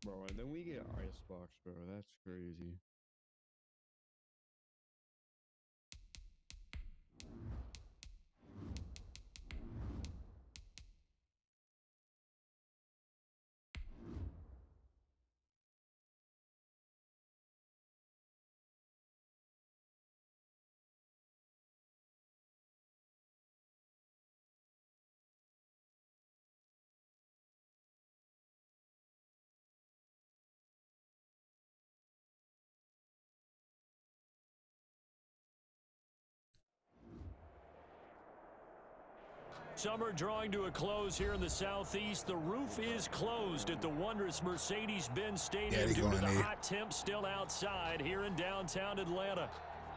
Bro, and then we get icebox, bro. That's crazy. Summer drawing to a close here in the Southeast. The roof is closed at the wondrous Mercedes-Benz Stadium due to the hot temps still outside here in downtown Atlanta.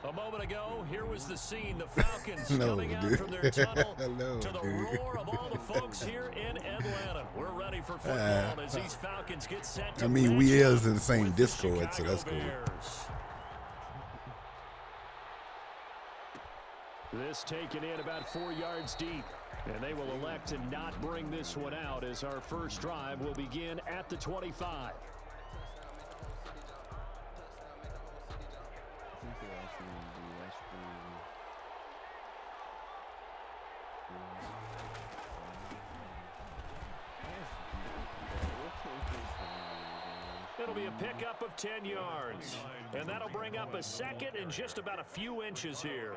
A moment ago, here was the scene. The Falcons coming out from their tunnel to the roar of all the folks here in Atlanta. We're ready for football as these Falcons get set to we is in the same disco, so that's cool. This taken in about 4 yards deep. And they will elect to not bring this one out as our first drive will begin at the 25. It'll be a pickup of 10 yards. And that'll bring up a second and just about a few inches here.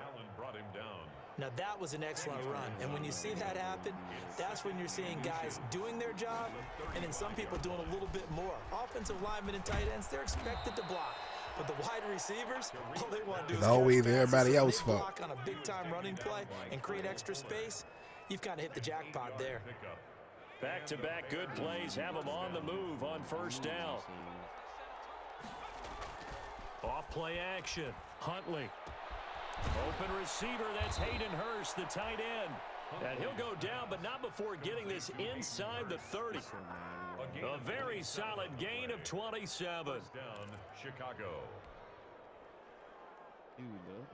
Now, that was an excellent run, and when you see that happen, that's when you're seeing guys doing their job and then some people doing a little bit more. Offensive linemen and tight ends, they're expected to block. But the wide receivers, all they want to do is always everybody else's fault. Block on a big-time running play and create extra space. You've kind of hit the jackpot there. Back-to-back good plays have them on the move on first down. Off play action. Huntley. Open receiver, that's Hayden Hurst, the tight end. And he'll go down, but not before getting this inside the 30. A very solid gain of 27. Down, Chicago. Dude,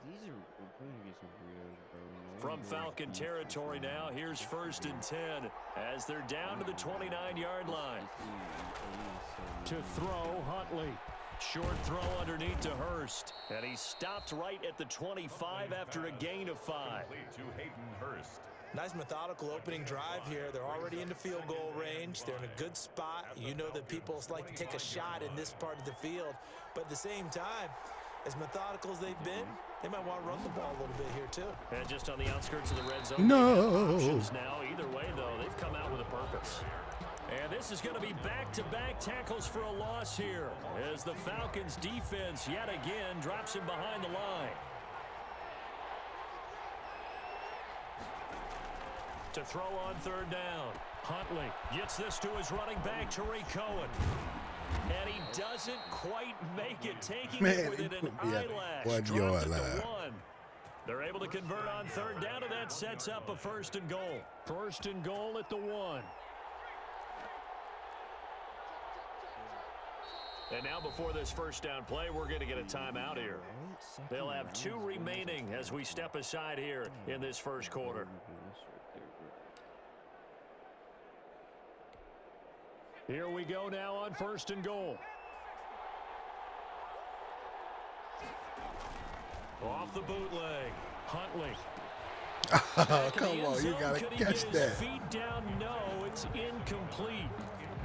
these are going to be some weirdos, bro. From Falcon territory now, here's 1st and 10 as they're down to the 29-yard line. To throw, Huntley. Short throw underneath to Hurst. And he stopped right at the 25 after a gain of 5. To Hayden Hurst. Nice methodical opening drive here. They're already into field goal range. They're in a good spot. You know that people like to take a shot in this part of the field. But at the same time, as methodical as they've been, they might want to run the ball a little bit here too. And just on the outskirts of the red zone. No. Now, either way, though, they've come out with a purpose. And this is going to be back-to-back tackles for a loss here as the Falcons defense yet again drops him behind the line. To throw on 3rd down. Huntley gets this to his running back, Tariq Cohen. And he doesn't quite make it, taking it within an eyelash. 1 yard line. They're able to convert on 3rd down, and that sets up a 1st and goal. 1st and goal at the 1. And now before this first down play, we're going to get a timeout here. They'll have 2 remaining as we step aside here in this first quarter. Here we go now on 1st and goal. Off the bootleg. Huntley. Come on, you got to catch that. Feet down, no, it's incomplete.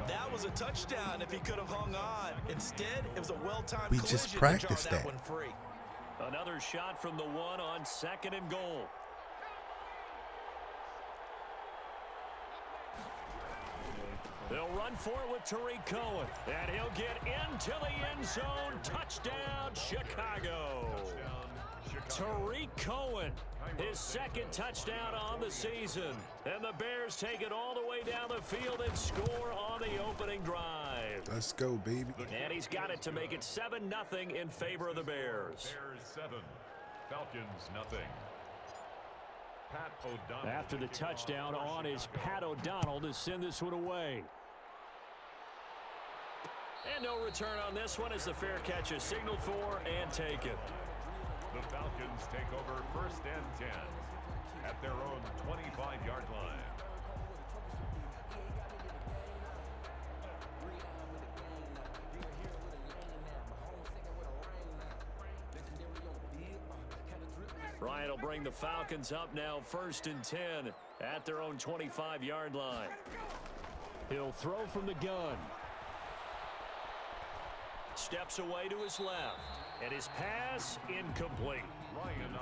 That was a touchdown if he could have hung on. Instead, it was a well-timed We collision just practiced to draw that one free. Another shot from the 1 on 2nd and goal. They'll run for it with Tariq Cohen. And he'll get into the end zone. Touchdown, Chicago. Tariq Cohen, his 2nd touchdown on the season. And the Bears take it all the way down the field and score on the opening drive. Let's go, baby. And he's got it to make it 7-0 in favor of the Bears. Bears 7, Falcons nothing. Pat O'Donnell. After the touchdown on is Pat O'Donnell to send this one away. And no return on this one as the fair catch is signaled for and taken. The Falcons take over 1st and 10 at their own 25-yard line. Ryan will bring the Falcons up now 1st and 10 at their own 25-yard line. He'll throw from the gun. Steps away to his left. And his pass incomplete.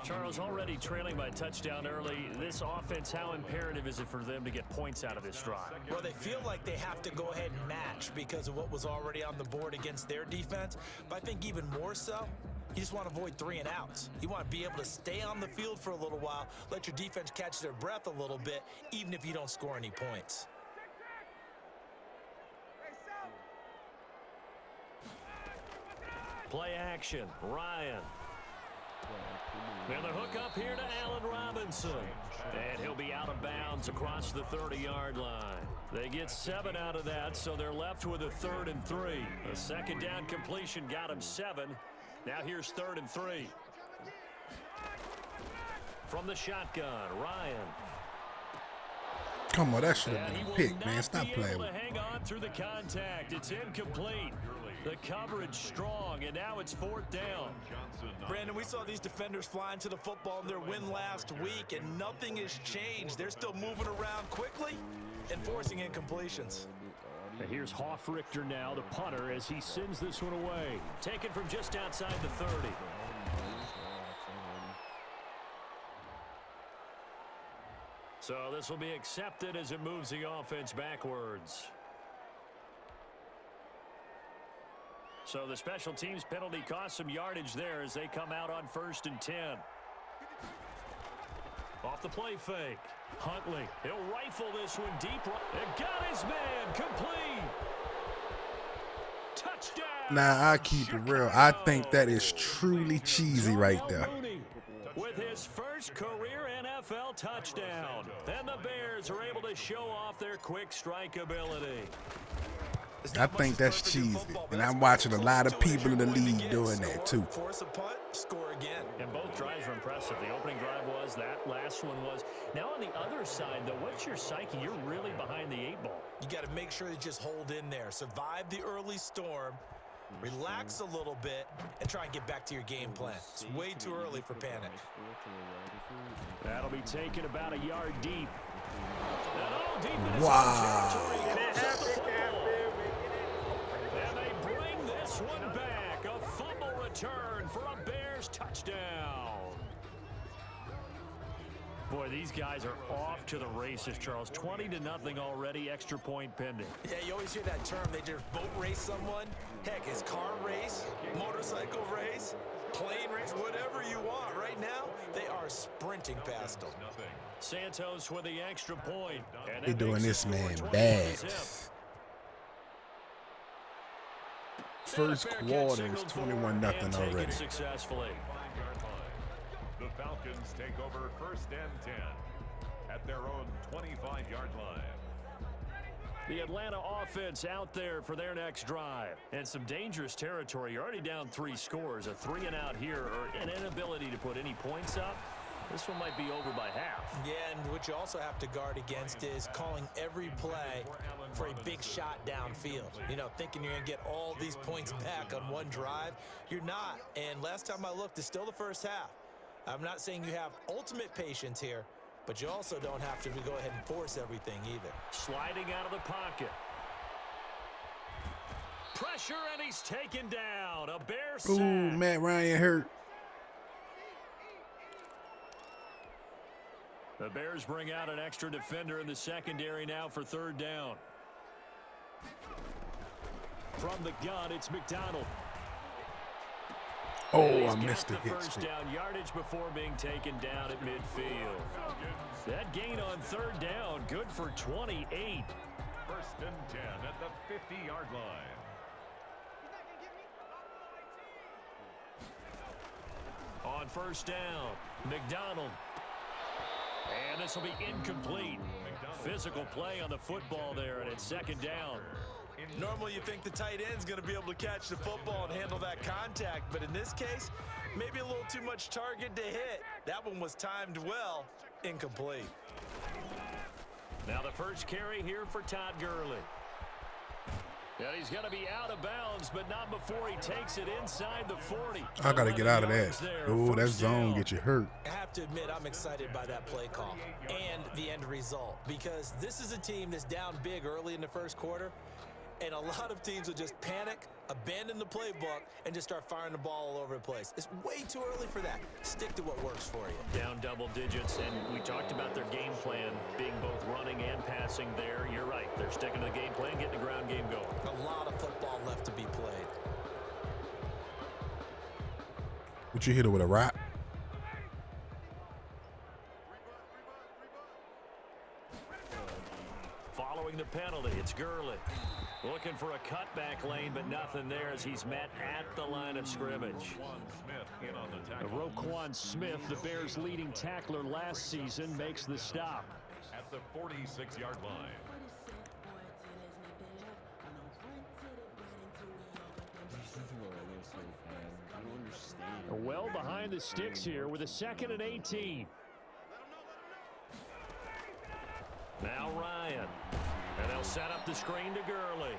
Charles, already trailing by a touchdown early. This offense, how imperative is it for them to get points out of this drive? Well, they feel like they have to go ahead and match because of what was already on the board against their defense. But I think even more so, you just want to avoid 3 and outs. You want to be able to stay on the field for a little while, let your defense catch their breath a little bit, even if you don't score any points. Play action, Ryan. And the hook up here to Allen Robinson. And he'll be out of bounds across the 30-yard line. They get 7 out of that, so they're left with a 3rd and 3. A second down completion got him 7. Now here's 3rd and 3. From the shotgun, Ryan. Come on, that should have been a pick, man. Stop playing with me. Hang on through the contact. It's incomplete. The coverage strong, and now it's 4th down. Brandon, we saw these defenders flying to the football in their win last week, and nothing has changed. They're still moving around quickly and forcing incompletions. And here's Hoff-Richter now, the punter, as he sends this one away. Taken from just outside the 30. So this will be accepted as it moves the offense backwards. So the special teams penalty cost some yardage there as they come out on 1st and 10. Off the play fake. Huntley, he'll rifle this one deep. It got his man complete. Touchdown. Now, I keep it real. I think that is truly cheesy right there. With his first career NFL touchdown. And the Bears are able to show off their quick strike ability. I think that's cheesy, and I'm watching a lot of people in the league doing that too. Force a punt, score again. And both drives were impressive. The opening drive was, that last one was. Now on the other side, though, what's your psyche? You're really behind the 8 ball. You got to make sure you just hold in there, survive the early storm, relax a little bit, and try and get back to your game plan. It's way too early for panic. That'll be taken about a yard deep. And all deep in his Wow. And they bring this one back. A fumble return for a Bears touchdown. Boy, these guys are off to the races, Charles. 20-0 already, extra point pending. Yeah, you always hear that term. They just boat race someone. Heck, it's car race, motorcycle race, plane race, whatever you want. Right now, they are sprinting past them. Santos with the extra point. They're doing this man bad. First quarter is 21-0 already. Successfully. The Falcons take over 1st and 10 at their own 25-yard line. The Atlanta offense out there for their next drive. And some dangerous territory. You're already down 3 scores. A 3 and out here, or an inability to put any points up. This one might be over by half. Yeah, and what you also have to guard against is calling every play for a big shot downfield. You know, thinking you're going to get all these points back on one drive. You're not. And last time I looked, it's still the first half. I'm not saying you have ultimate patience here, but you also don't have to go ahead and force everything either. Sliding out of the pocket. Pressure, and he's taken down. A Bear sack. Ooh, Matt Ryan hurt. The Bears bring out an extra defender in the secondary now for 3rd down. From the gun, it's McDonald. Oh, I missed it. First down yardage before being taken down at midfield. That gain on 3rd down, good for 28. 1st and 10 at the 50-yard line. On 1st down, McDonald. And this will be incomplete. Physical play on the football there, and it's 2nd down. Normally you think the tight end's going to be able to catch the football and handle that contact, but in this case, maybe a little too much target to hit. That one was timed well, incomplete. Now the first carry here for Todd Gurley. Yeah, he's going to be out of bounds, but not before he takes it inside the 40. I got to get out of that. Oh, that zone get you hurt. I have have to admit I'm excited by that play call and the end result because this is a team that's down big early in the first quarter, and a lot of teams will just panic, abandon the playbook, and just start firing the ball all over the place. It's way too early for that. Stick to what works for you. Down double digits, and we talked about their game plan being both running and passing there. You're right. They're sticking to the game plan, getting the ground game going. A lot of football left to be played. Would you hit it with a rock? Following the penalty, it's Gurley. Looking for a cutback lane, but nothing there as he's met at the line of scrimmage. Roquan Smith, the Bears' leading tackler last season, makes the stop. At the 46-yard line. Well behind the sticks here with a 2nd and 18. Now Ryan. And they'll set up the screen to Gurley.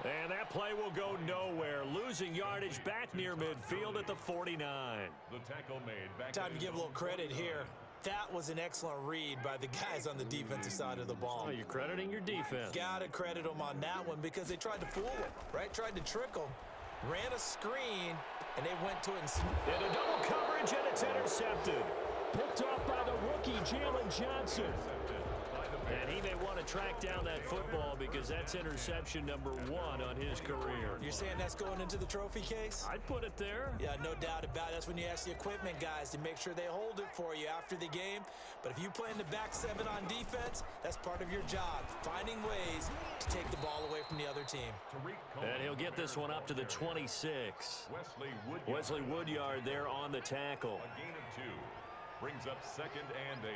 And that play will go nowhere. Losing yardage back near midfield at the 49. The tackle made back. Time to give a little credit here. That was an excellent read by the guys on the defensive side of the ball. Oh, you're crediting your defense. Gotta credit them on that one because they tried to fool him, right? Tried to trick him. Ran a screen, and they went to it and a double coverage, and it's intercepted. Picked off by the rookie, Jalen Johnson. And he may want to track down that football because that's interception number 1 on his career. You're saying that's going into the trophy case? I'd put it there. Yeah, no doubt about it. That's when you ask the equipment guys to make sure they hold it for you after the game. But if you play in the back 7 on defense, that's part of your job, finding ways to take the ball away from the other team. And he'll get this one up to the 26. Wesley Woodyard there on the tackle. A gain of 2 brings up 2nd and 8.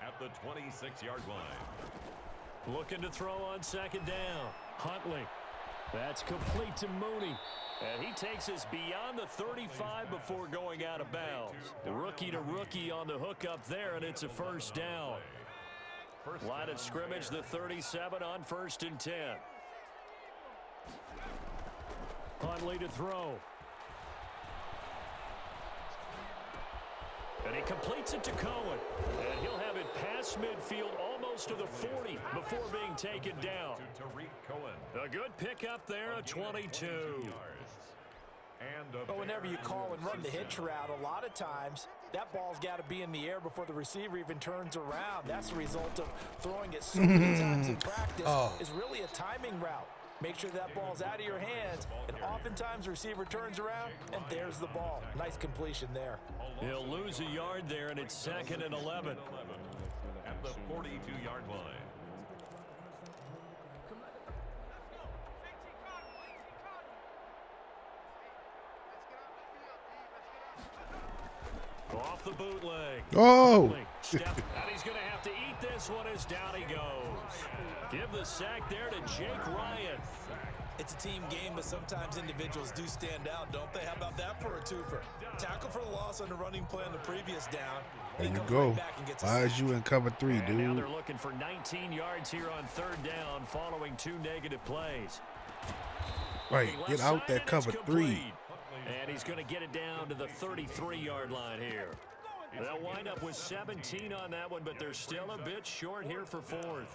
At the 26-yard line. Looking to throw on 2nd down. Huntley. That's complete to Mooney. And he takes us beyond the 35 before going out of bounds. Rookie to rookie on the hook up there, and it's a 1st down. Line of scrimmage, the 37 on 1st and 10. Huntley to throw. And he completes it to Cohen. And he'll have it past midfield almost to the 40 before being taken down. A good pickup there, a 22. But whenever you call and run the hitch route, a lot of times that ball's got to be in the air before the receiver even turns around. That's the result of throwing it so many times in practice. It's really a timing route. Make sure that ball's out of your hands, and oftentimes the receiver turns around, and there's the ball. Nice completion there. He'll lose a yard there, and it's 2nd and 11. At the 42-yard line. Off the bootleg. Oh! And he's going to have to eat this one as down he goes. Give the sack there to Jake Ryan. It's a team game, but sometimes individuals do stand out, don't they? How about that for a twofer? Tackle for the loss on the running play on the previous down. There you go. Why is you in cover 3, dude? Now they're looking for 19 yards here on 3rd down following 2 negative plays. Right, get out that cover 3. And he's going to get it down to the 33-yard line here. They'll wind up with 17 on that one, but they're still a bit short here for 4th.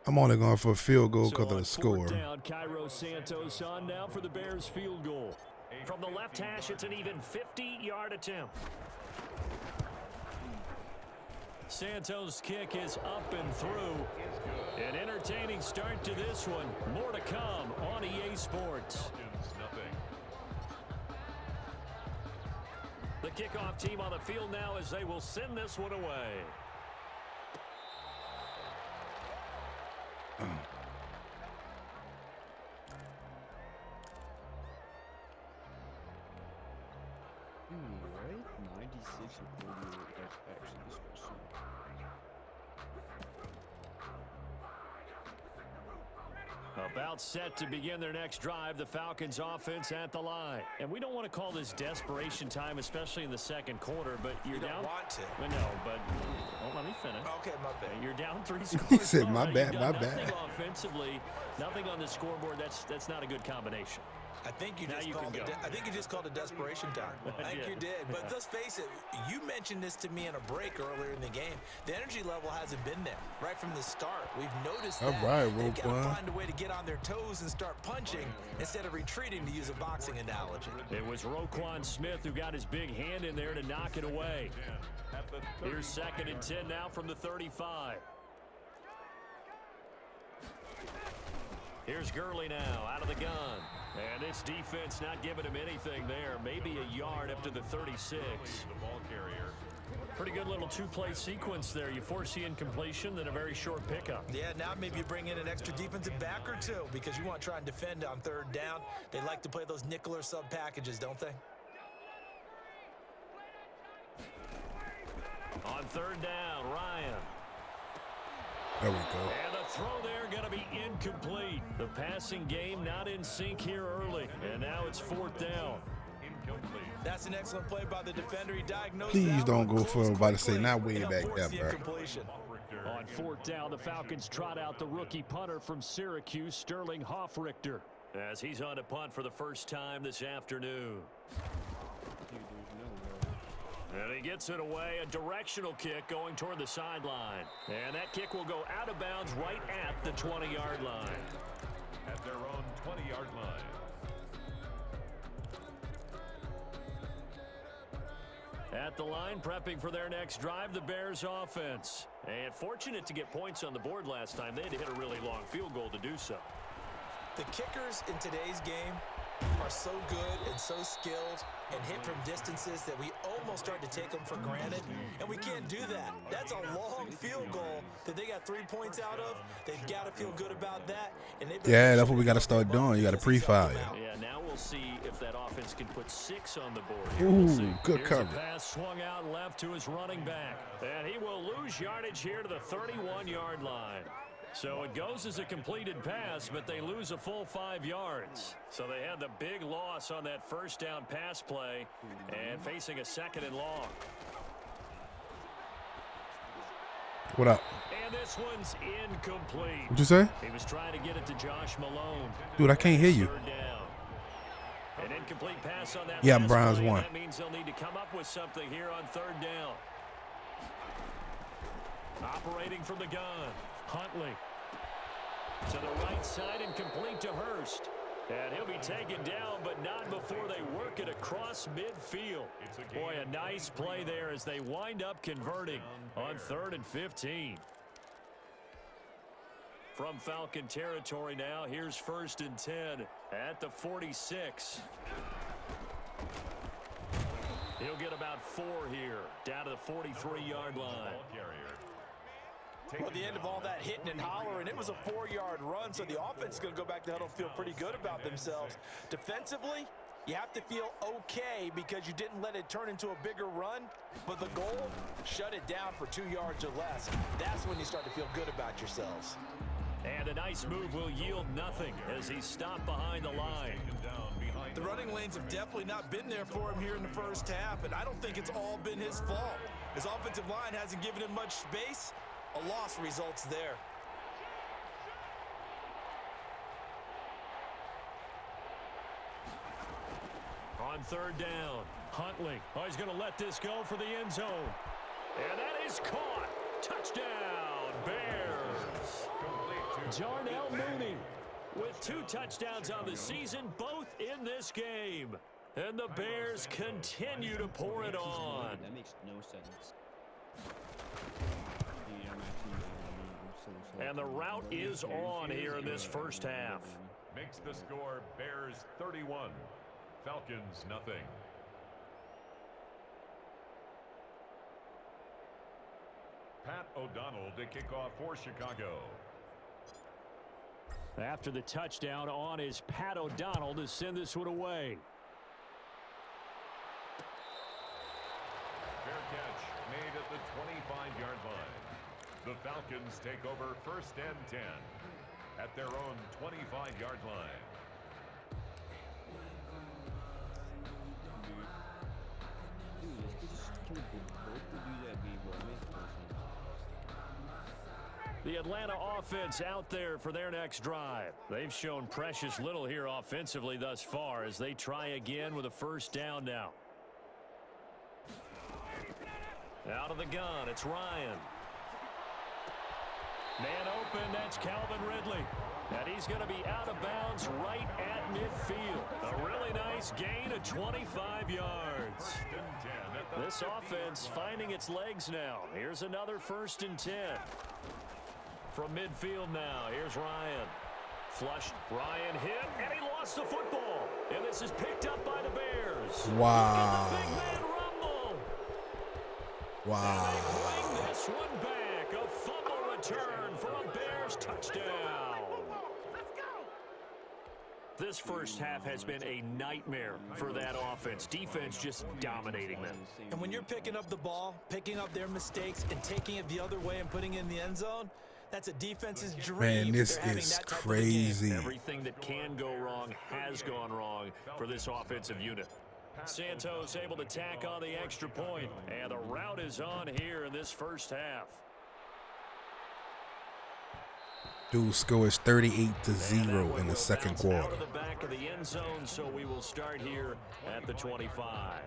I'm only going for a field goal because of the score. Down, Cairo Santos on now for the Bears field goal. From the left hash, it's an even 50-yard attempt. Santos' kick is up and through. An entertaining start to this one. More to come on EA Sports. The kickoff team on the field now as they will send this one away. Right? 96 and 48. That's actually disgusting. About set to begin their next drive, the Falcons offense at the line. And we don't want to call this desperation time, especially in the second quarter, but you're down. You don't want to. Well, no, but let me finish. Okay, my bad. You're down 3 scores. He said, my bad, You've my done nothing bad. offensively, nothing on the scoreboard. That's not a good combination. I think you just called it desperation time. I think you did. But let's face it, you mentioned this to me in a break earlier in the game. The energy level hasn't been there right from the start. We've noticed that. All right, They've got to Roquan. find a way to get on their toes and start punching instead of retreating, to use a boxing analogy. It was Roquan Smith who got his big hand in there to knock it away. Here's 2nd and 10 now from the 35. Here's Gurley now out of the gun. And this defense not giving him anything there. Maybe a yard up to the 36. The ball carrier. Pretty good little two-play sequence there. You force the incompletion, then a very short pickup. Yeah, now maybe you bring in an extra defensive back or two because you want to try and defend on 3rd down. They like to play those nickel or sub packages, don't they? On 3rd down, Ryan. There we go. And the throw there going to be incomplete. The passing game not in sync here early. And now it's 4th down. Incomplete. That's an excellent play by the defender. He diagnosed Please that don't one go for close about to say quickly, not way and back force there, the bro. incompletion. On 4th down, the Falcons trot out the rookie punter from Syracuse, Sterling Hoffrichter, as he's on to punt for the first time this afternoon. Dude, there's no way. And he gets it away, a directional kick going toward the sideline. And that kick will go out of bounds right at the 20-yard line. At their own 20-yard line. At the line, prepping for their next drive, the Bears offense. And fortunate to get points on the board last time. They had to hit a really long field goal to do so. The kickers in today's game are so good and so skilled and hit from distances that we almost start to take them for granted, and we can't do that. That's a long field goal that they got 3 points out of. They've got to feel good about that. And Yeah, that's what we got to start doing. You got to pre-fire. Yeah, now we'll see if that offense can put 6 on the board. Ooh, We'll see. good Here's coverage. A pass swung out left to his running back, and he will lose yardage here to the 31-yard line. So it goes as a completed pass, but they lose a full 5 yards. So they had the big loss on that 1st down pass play and facing a 2nd and long. What up? And this one's incomplete. What'd you say? He was trying to get it to Josh Malone. Dude, I can't hear you. 3rd down. An incomplete pass on that. Yeah, pass Browns play. won. That means they'll need to come up with something here on 3rd down. Operating from the gun, Huntley. To the right side and complete to Hurst. And he'll be taken down, but not before they work it across midfield. Boy, a nice play there as they wind up converting on 3rd and 15. From Falcon territory now, here's 1st and 10 at the 46. He'll get about 4 here, down to the 43-yard line. Well, at the end of all that hitting and hollering, it was a 4-yard run, so the offense is going to go back to huddle and feel pretty good about themselves. Defensively, you have to feel okay because you didn't let it turn into a bigger run, but the goal, shut it down for 2 yards or less. That's when you start to feel good about yourselves. And a nice move will yield nothing as he's stopped behind the line. The running lanes have definitely not been there for him here in the 1st half, and I don't think it's all been his fault. His offensive line hasn't given him much space. A loss results there. On 3rd down, Huntley. Oh, he's going to let this go for the end zone. And that is caught. Touchdown, Bears. Jarnell Mooney with 2 touchdowns on the season, both in this game. And the Bears continue to pour it on. That makes no sense. And the route is on here in this 1st half. Makes the score Bears 31, Falcons nothing. Pat O'Donnell to kick off for Chicago. After the touchdown on is Pat O'Donnell to send this one away. Fair catch made at the 25-yard line. The Falcons take over 1st and 10. at their own 25-yard line. The Atlanta offense out there for their next drive. They've shown precious little here offensively thus far as they try again with a first down now. Out of the gun, it's Ryan. Man open, that's Calvin Ridley. And he's going to be out of bounds right at midfield. A really nice gain of 25 yards. This offense finding its legs now. Here's another 1st and 10. From midfield now, here's Ryan. Flush, Ryan hit, and he lost the football. And this is picked up by the Bears. Wow. Look at the big man rumble. Wow. And they bring this one back. A fumble return for a Bears touchdown. This first half has been a nightmare for that offense. Defense just dominating them. And when you're picking up the ball, picking up their mistakes, and taking it the other way and putting it in the end zone, that's a defense's dream. Man, this is crazy. Everything that can go wrong has gone wrong for this offensive unit. Santos able to tack on the extra point, and the route is on here in this first half. Dude scores 38-0 in the second quarter. Out of the back of the end zone, so we will start here at the 25.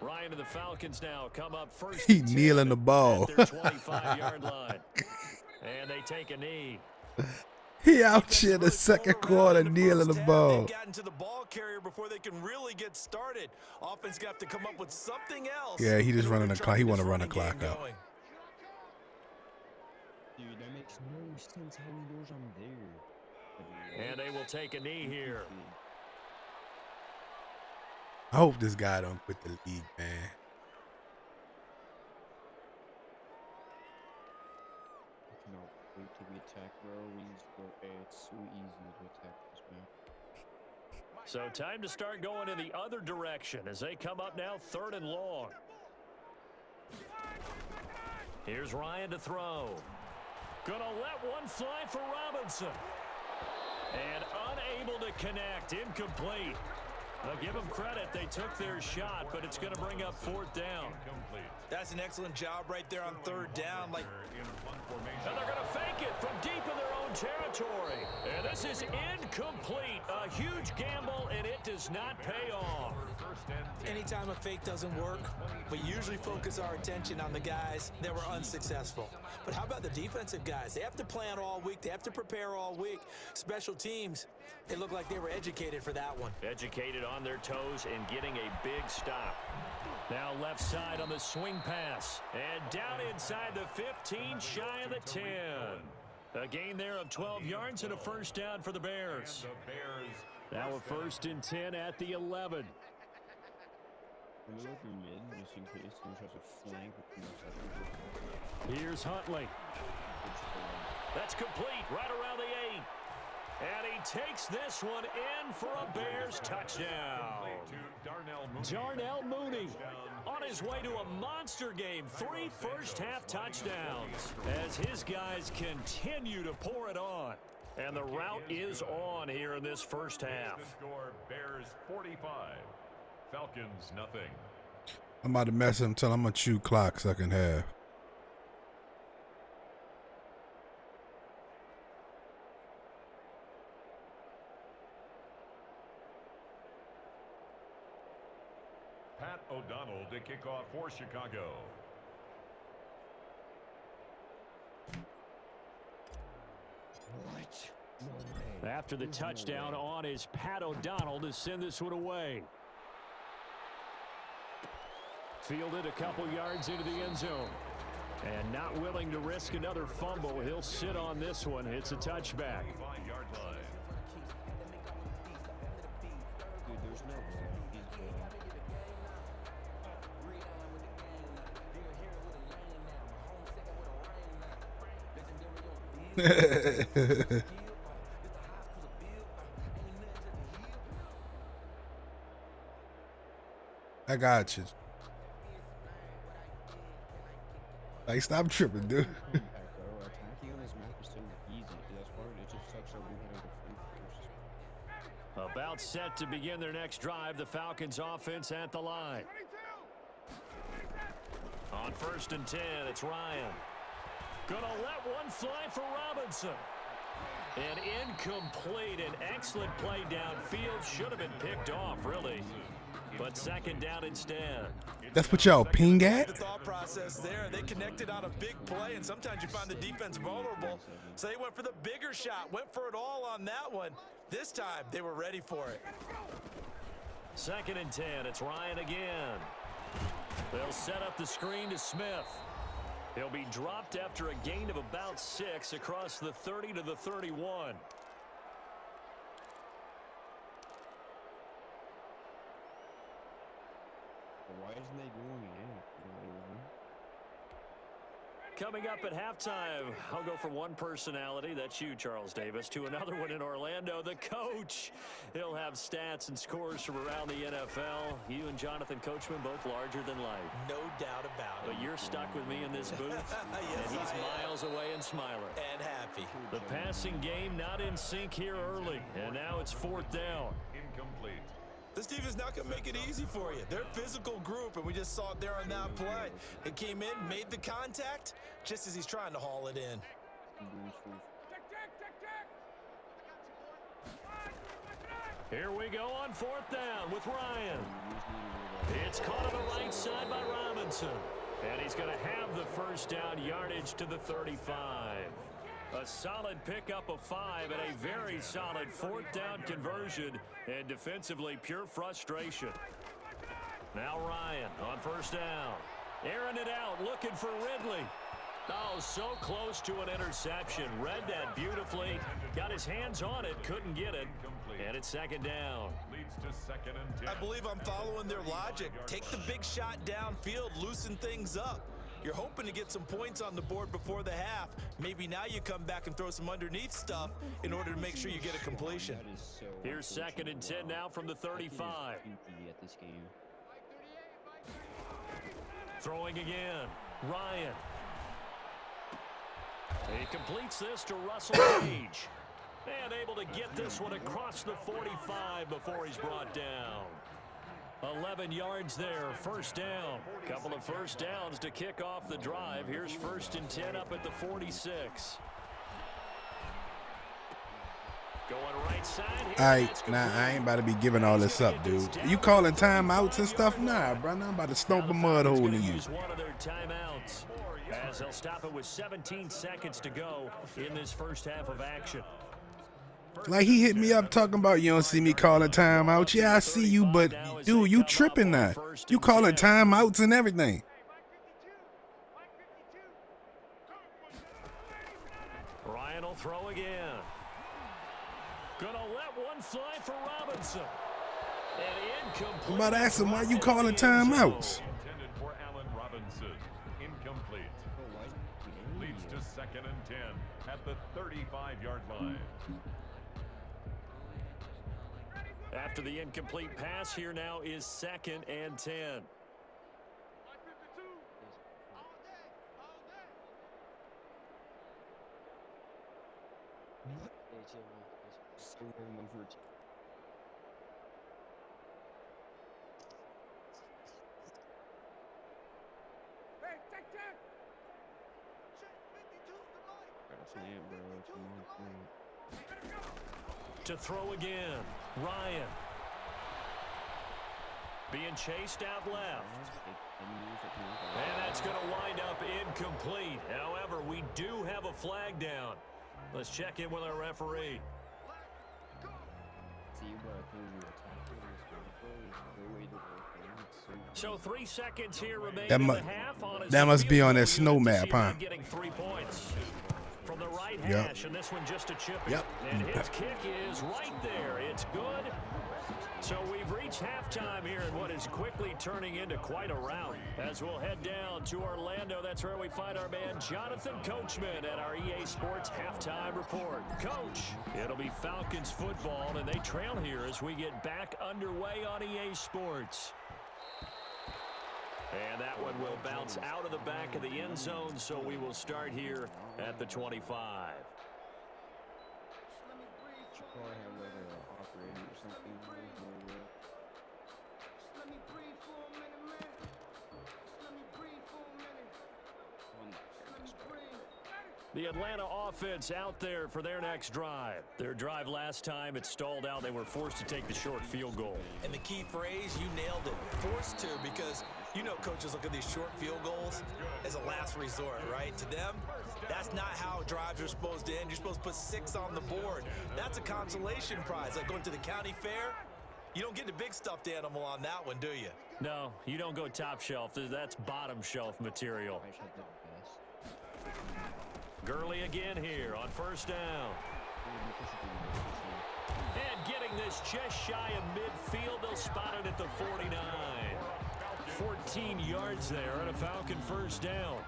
Ryan and the Falcons now come up first. He kneeling the ball. At their 25-yard line. And they take a knee. He out here the second quarter kneeling the ball. They've gotten to the ball carrier before they can really get started. Offense got to come up with something else. Yeah, he just running the clock. He want to run the clock out. Dude, that makes no sense how he knows I'm there. And they will take a knee here. I hope this guy don't quit the league, man. I cannot wait to be attacked, bro. We need to go. It's so easy to attack this man. So time to start going in the other direction as they come up now 3rd and long. Here's Ryan to throw. Gonna let one fly for Robinson. And unable to connect, incomplete. They'll give them credit. They took their shot, but it's going to bring up 4th down. That's an excellent job right there on 3rd down. And they're going to fake it from deep in their own territory. And this is incomplete. A huge gamble, and it does not pay off. Anytime a fake doesn't work, we usually focus our attention on the guys that were unsuccessful. But how about the defensive guys? They have to plan all week. They have to prepare all week. Special teams, they look like they were educated for that one. Educated on their toes and getting a big stop. Now left side on the swing pass. And down inside the 15, shy of the 10. A gain there of 12 yards and a first down for the Bears. Now a 1st and 10 at the 11. Just in case he tries to flank. Here's Huntley. That's complete right around the 8. And he takes this one in for a Bears touchdown. Darnell Mooney on his way to a monster game. 3 first-half touchdowns as his guys continue to pour it on. And the route is on here in this first half. Bears 45, Falcons nothing. I'm about to mess him till I'm going to chew clock second half. Pat O'Donnell to kick off for Chicago. What? After the touchdown on is Pat O'Donnell to send this one away. Fielded a couple yards into the end zone. And not willing to risk another fumble. He'll sit on this one. It's a touchback. Dude, there's no way. I got you. Like, stop tripping, dude. Impact, bro. Attacking on this map is so easy. That's why it just sucks so we had to free first. About set to begin their next drive. The Falcons offense at the line. On 1st and 10, it's Ryan. Gonna let one fly for Robinson. And incomplete. An excellent play downfield. Should have been picked off, really. But 2nd down instead. That's what y'all ping at? The thought process there. They connected on a big play, and sometimes you find the defense vulnerable. So they went for the bigger shot, went for it all on that one. This time, they were ready for it. 2nd and 10, it's Ryan again. They'll set up the screen to Smith. He'll be dropped after a gain of about 6 across the 30 to the 31. Why isn't they doing it? Coming up at halftime, I'll go from one personality, that's you, Charles Davis, to another one in Orlando, the coach. He'll have stats and scores from around the NFL. You and Jonathan Coachman both larger than life. No doubt about it. But you're stuck with me in this booth, yes, and he's miles away and smiling. And happy. The passing game not in sync here early, and now it's 4th down. Incomplete. This team is not going to make it easy for you. They're a physical group, and we just saw it there on that play. It came in, made the contact, just as he's trying to haul it in. Here we go on 4th down with Ryan. It's caught on the right side by Robinson. And he's going to have the 1st down yardage to the 35. A solid pickup of 5 and a very solid 4th down conversion, and defensively pure frustration. Now Ryan on 1st down. Airing it out, looking for Ridley. Oh, so close to an interception. Read that beautifully. Got his hands on it, couldn't get it. And it's 2nd down. Leads to 2nd and 10. I believe I'm following their logic. Take the big shot downfield, loosen things up. You're hoping to get some points on the board before the half. Maybe now you come back and throw some underneath stuff in order to make sure you get a completion. Here's 2nd and 10 now from the 35. Throwing again. Ryan. He completes this to Russell Gage. And able to get this one across the 45 before he's brought down. 11 yards there, 1st down. Couple of 1st downs to kick off the drive. Here's 1st and 10 up at the 46. Going right side. Nah, I ain't about to be giving all this up, dude. You calling timeouts and stuff? Nah, bro. I'm about to stomp a mud hole in you. One of their timeouts, as they'll stop it with 17 seconds to go in this 1st half of action. Like, he hit me up talking about, you don't see me calling timeouts. Yeah, I see you, but, dude, you tripping now. You calling timeouts and everything. Ryan will throw again. Gonna let one fly for Robinson. And incomplete. I'm about to ask him why you calling timeouts. Intended for Allen Robinson. Incomplete. Leads to 2nd and 10 at the 35-yard line. After the incomplete pass, here now is 2nd and 10. To throw again, Ryan. Being chased out left. And that's going to wind up incomplete. However, we do have a flag down. Let's check in with our referee. So 3 seconds here remaining in the half. That must be on that snow map, huh? Getting 3 points from the right hash, and this one just a chip. And his kick is right there. It's good. So we've reached halftime here in what is quickly turning into quite a rout. As we'll head down to Orlando, that's where we find our man Jonathan Coachman at our EA Sports Halftime Report. Coach, it'll be Falcons football, and they trail here as we get back underway on EA Sports. And that one will bounce out of the back of the end zone, so we will start here at the 25. Should probably have like an operator or something. The Atlanta offense out there for their next drive. Their drive last time, it stalled out. They were forced to take the short field goal. And the key phrase, you nailed it. Forced to, because you know coaches look at these short field goals as a last resort, right? To them, that's not how drives are supposed to end. You're supposed to put 6 on the board. That's a consolation prize. Like going to the county fair, you don't get the big stuffed animal on that one, do you? No, you don't go top shelf. That's bottom shelf material. Gurley again here on first down. And getting this just shy of midfield. They'll spot it at the 49. 14 yards there and a Falcon first down.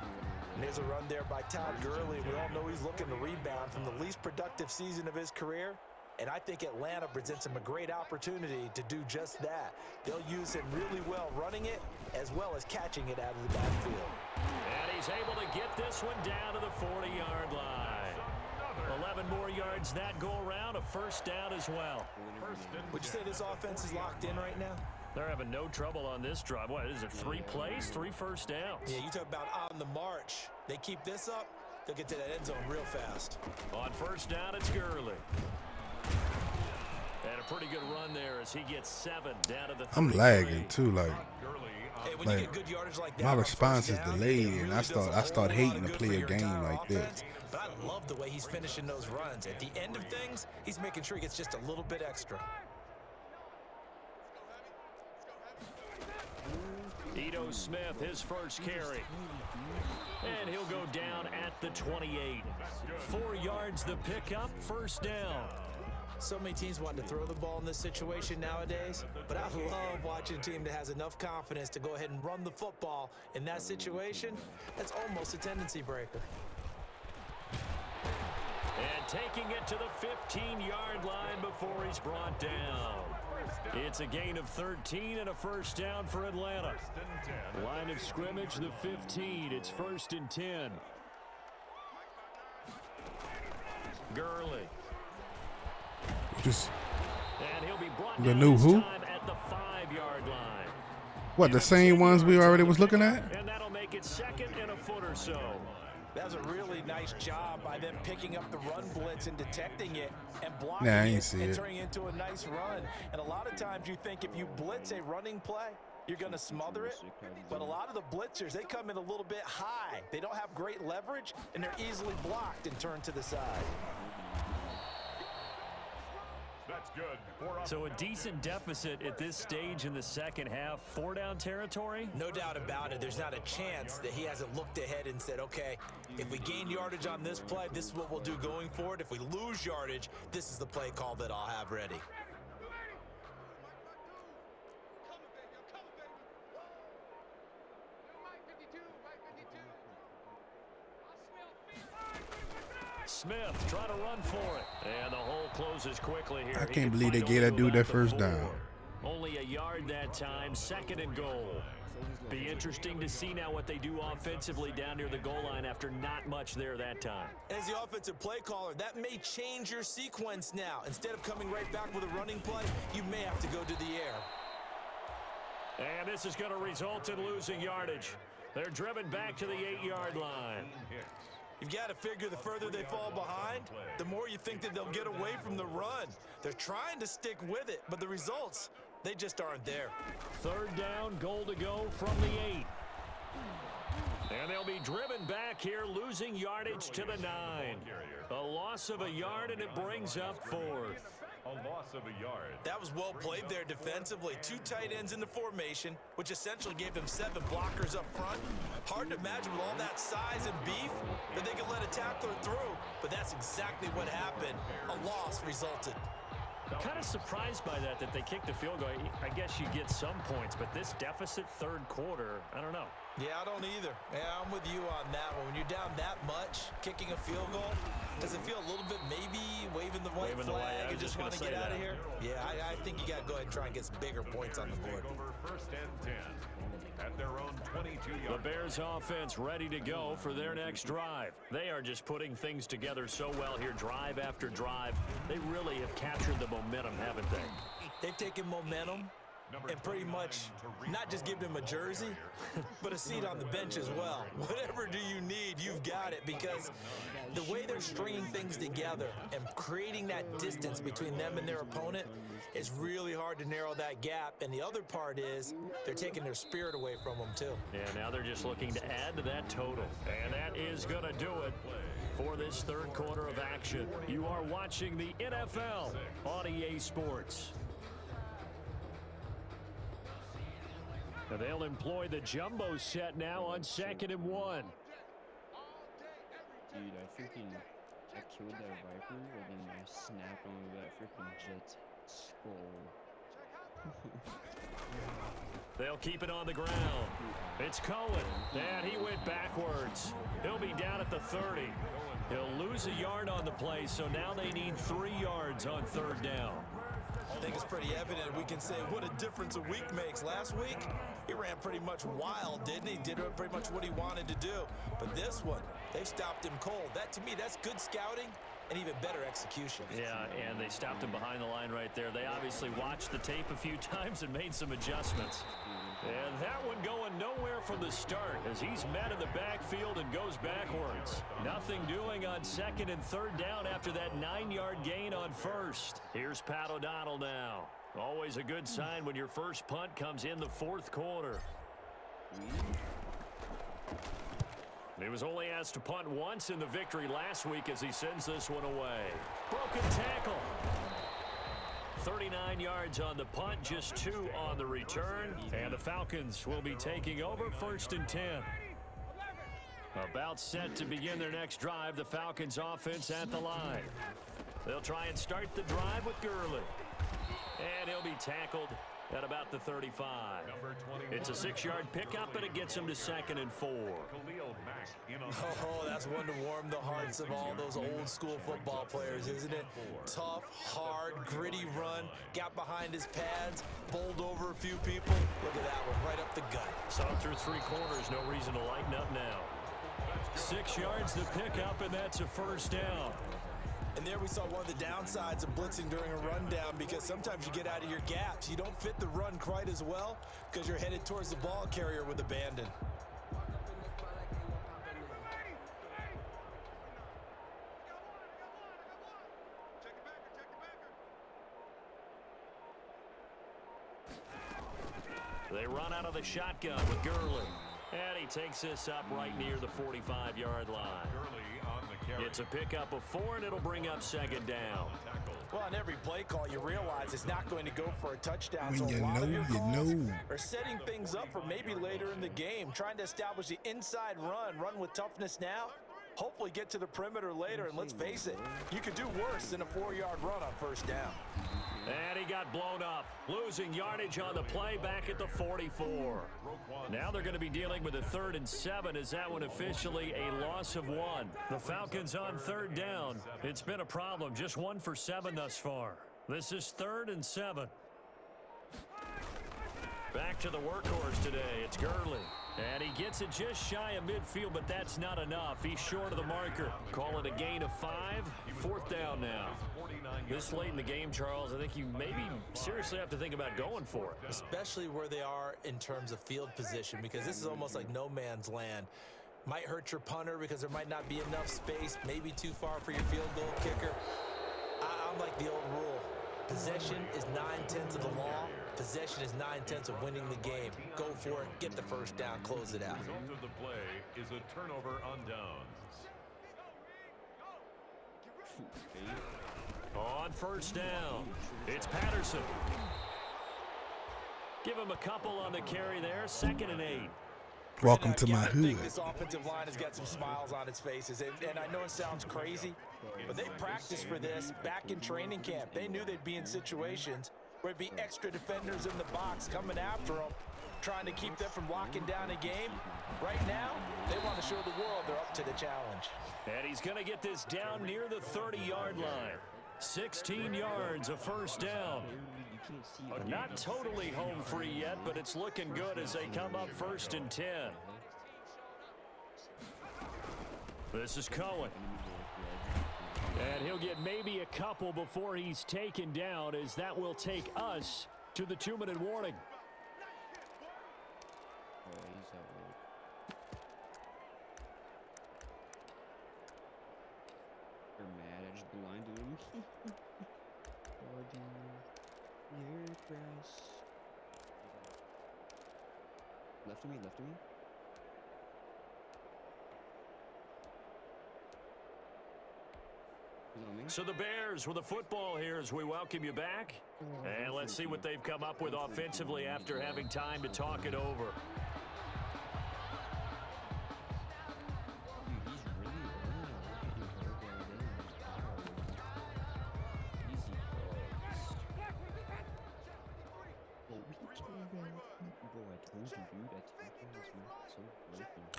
And there's a run there by Todd Gurley. We all know he's looking to rebound from the least productive season of his career. And I think Atlanta presents him a great opportunity to do just that. They'll use him really well running it as well as catching it out of the backfield. And he's able to get this one down to the 40-yard line. 11 more yards that go around, a first down as well. Would you say this offense is locked in right now? They're having no trouble on this drive. What is it, 3 plays, 3 first downs? Yeah, you talk about on the march. They keep this up, they'll get to that end zone real fast. On first down, it's Gurley. And a pretty good run there as he gets 7 down to the 33. I'm lagging too, like When you get good yardage like that, my response is down, delayed, really and I start hating to play a game like this. But I love the way he's finishing those runs. At the end of things, he's making sure he gets just a little bit extra. Ito Smith, his first carry. And he'll go down at the 28. 4 yards the pickup, first down. So many teams want to throw the ball in this situation nowadays, but I love watching a team that has enough confidence to go ahead and run the football. In that situation, that's almost a tendency breaker. And taking it to the 15-yard line before he's brought down. It's a gain of 13 and a first down for Atlanta. Line of scrimmage, the 15. It's 1st and 10. Gurley. Just And he'll be brought the down new this who? time at the 5-yard line. What, the same ones we already was looking at? And that'll make it 2nd and a foot or so. That was a really nice job by them picking up the run blitz and detecting it and blocking Nah, I ain't it see and it. turning it into a nice run. And a lot of times you think if you blitz a running play, you're going to smother it. But a lot of the blitzers, they come in a little bit high. They don't have great leverage, and they're easily blocked and turned to the side. That's good. So a decent deficit at this stage in the second half. 4-down territory? No doubt about it. There's not a chance that he hasn't looked ahead and said, okay, if we gain yardage on this play, this is what we'll do going forward. If we lose yardage, this is the play call that I'll have ready. Smith trying to run for it. And the hole closes quickly here. I can't believe they gave that dude that first down. Only a yard that time, 2nd and goal. Be interesting to see now what they do offensively down near the goal line after not much there that time. As the offensive play caller, that may change your sequence now. Instead of coming right back with a running play, you may have to go to the air. And this is going to result in losing yardage. They're driven back to the 8-yard line. You've got to figure the further they fall behind, the more you think that they'll get away from the run. They're trying to stick with it, but the results, they just aren't there. 3rd down, goal to go from the 8. And they'll be driven back here, losing yardage to the 9. A loss of a yard, and it brings up 4th. A loss of a yard. That was well played there defensively. 2 tight ends in the formation, which essentially gave them 7 blockers up front. Hard to imagine with all that size and beef that they could let a tackler through, but that's exactly what happened. A loss resulted. Kind of surprised by that they kicked the field goal. I guess you get some points, but this deficit 3rd quarter, I don't know. Yeah, I don't either. Yeah, I'm with you on that one. When you're down that much, kicking a field goal, does it feel a little bit maybe waving the white flag and just want to get out of here? Yeah, I think you got to go ahead and try and get some bigger points on the board. Over 1st and 10 at their own 22-yard. The Bears offense ready to go for their next drive. They are just putting things together so well here, drive after drive. They really have captured the momentum, haven't they? They've taken momentum and pretty much not just give them a jersey, but a seat on the bench as well. Whatever do you need, you've got it, because the way they're stringing things together and creating that distance between them and their opponent is really hard to narrow that gap. And the other part is they're taking their spirit away from them too. Yeah, now they're just looking to add to that total. And that is going to do it for this third quarter of action. You are watching the NFL on EA Sports. Now they'll employ the jumbo set now on 2nd and 1. Dude, I killed that Viper within my snapping of that freaking Jet's skull. They'll keep it on the ground. It's Cohen, and he went backwards. He'll be down at the 30. He'll lose a yard on the play, so now they need 3 yards on 3rd down. I think it's pretty evident. We can say what a difference a week makes. Last week, he ran pretty much wild, didn't he? Did pretty much what he wanted to do. But this one, they stopped him cold. That, to me, that's good scouting and even better execution. Yeah, and they stopped him behind the line right there. They obviously watched the tape a few times and made some adjustments. And that one going nowhere from the start as he's met in the backfield and goes backwards. Nothing doing on 2nd and 3rd down after that 9-yard gain on 1st. Here's Pat O'Donnell now. Always a good sign when your first punt comes in the 4th quarter. He was only asked to punt once in the victory last week as he sends this one away. Broken tackle. 39 yards on the punt, just 2 on the return. And the Falcons will be taking over 1st and 10. About set to begin their next drive, the Falcons offense at the line. They'll try and start the drive with Gurley. And he'll be tackled at about the 35. It's a 6-yard pickup, and it gets him to 2nd and 4. Oh, that's one to warm the hearts of all those old school football players, isn't it? Tough, hard, gritty run, got behind his pads, bowled over a few people. Look at that one, right up the gut. So through 3 quarters, no reason to lighten up now. 6 yards the pickup, and that's a 1st down. And there we saw one of the downsides of blitzing during a rundown, because sometimes you get out of your gaps. You don't fit the run quite as well because you're headed towards the ball carrier with abandon. They run out of the shotgun with Gurley. And he takes this up right near the 45-yard line. It's a pickup of 4, and it'll bring up 2nd down. Well, on every play call, you realize it's not going to go for a touchdown. When so you a lot of your calls know. are setting things up for maybe later in the game, trying to establish the inside run with toughness now, hopefully get to the perimeter later. And let's face it, you could do worse than a 4-yard run on 1st down. And he got blown up, losing yardage on the play back at the 44. Now they're going to be dealing with a 3rd and 7 as that one officially a loss of 1. The Falcons on 3rd down. It's been a problem, just 1 for 7 thus far. This is 3rd and 7. Back to the workhorse today, it's Gurley. And he gets it just shy of midfield, but that's not enough. He's short of the marker. Call it a gain of 5. 4th down now. This late in the game, Charles, I think you maybe seriously have to think about going for it. Especially where they are in terms of field position, because this is almost like no man's land. Might hurt your punter because there might not be enough space, maybe too far for your field goal kicker. I'm like the old rule. Possession is 9/10 of the law. Possession is 9/10 of winning the game. Go for it, get the 1st down, close it out. The result of the play is a turnover on downs. On 1st down, it's Patterson. Give him a couple on the carry there, 2nd and 8. Welcome to my I hood. think this offensive line has got some smiles on its faces, and I know it sounds crazy, but they practiced for this back in training camp. They knew they'd be in situations where there'd be extra defenders in the box coming after them, trying to keep them from locking down a game. Right now, they want to show the world they're up to the challenge. And he's going to get this down near the 30-yard line. 16 yards, a first down. Not totally home free yet, but it's looking good as they come up 1st and 10. This is Cohen. And he'll get maybe a couple before he's taken down, as that will take us to the 2-minute warning. They're mad. I just blinded him. Air press. Left of me, left of me. So the Bears with a football here as we welcome you back. And let's see what they've come up with offensively after having time to talk it over.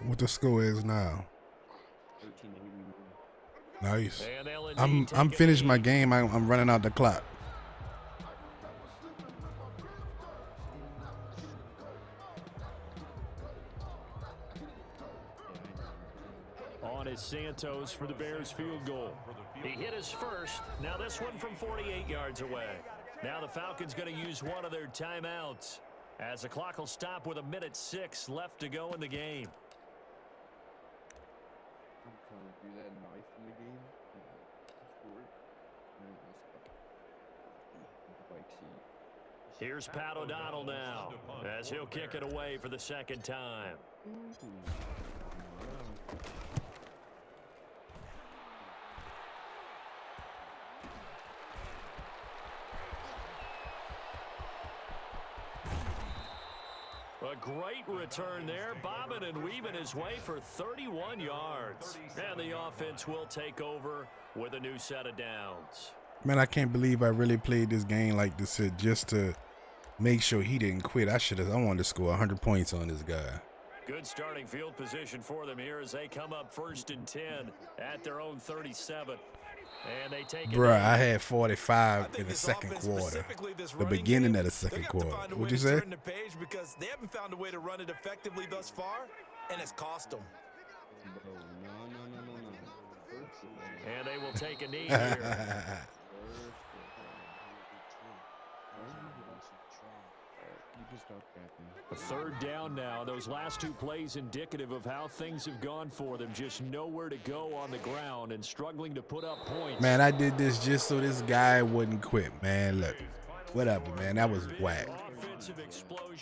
What the score is now? Nice. I'm finished my game. I'm running out the clock. On is Santos for the Bears field goal. He hit his first. Now this one from 48 yards away. Now the Falcons going to use one of their timeouts, as the clock will stop with 1:06 left to go in the game. Do that knife in the game. Here's Pat O'Donnell now, as he'll kick it away for the 2nd time. A great return there, bobbing and weaving his way for 31 yards. And the offense will take over with a new set of downs. Man, I can't believe I really played this game like this just to make sure he didn't quit. I wanted to score 100 points on this guy. Good starting field position for them here as they come up 1st and 10 at their own 37. And they take it. Bruh, I had 45 in the second quarter. The beginning of the second quarter. What'd you say? Because they haven't found a way to run it effectively thus far, and it's cost them. And they will take a knee here. A 3rd down now. Those last 2 plays indicative of how things have gone for them. Just nowhere to go on the ground and struggling to put up points. Man, I did this just so this guy wouldn't quit, man. Look, whatever, man. That was whack. Offensive explosion.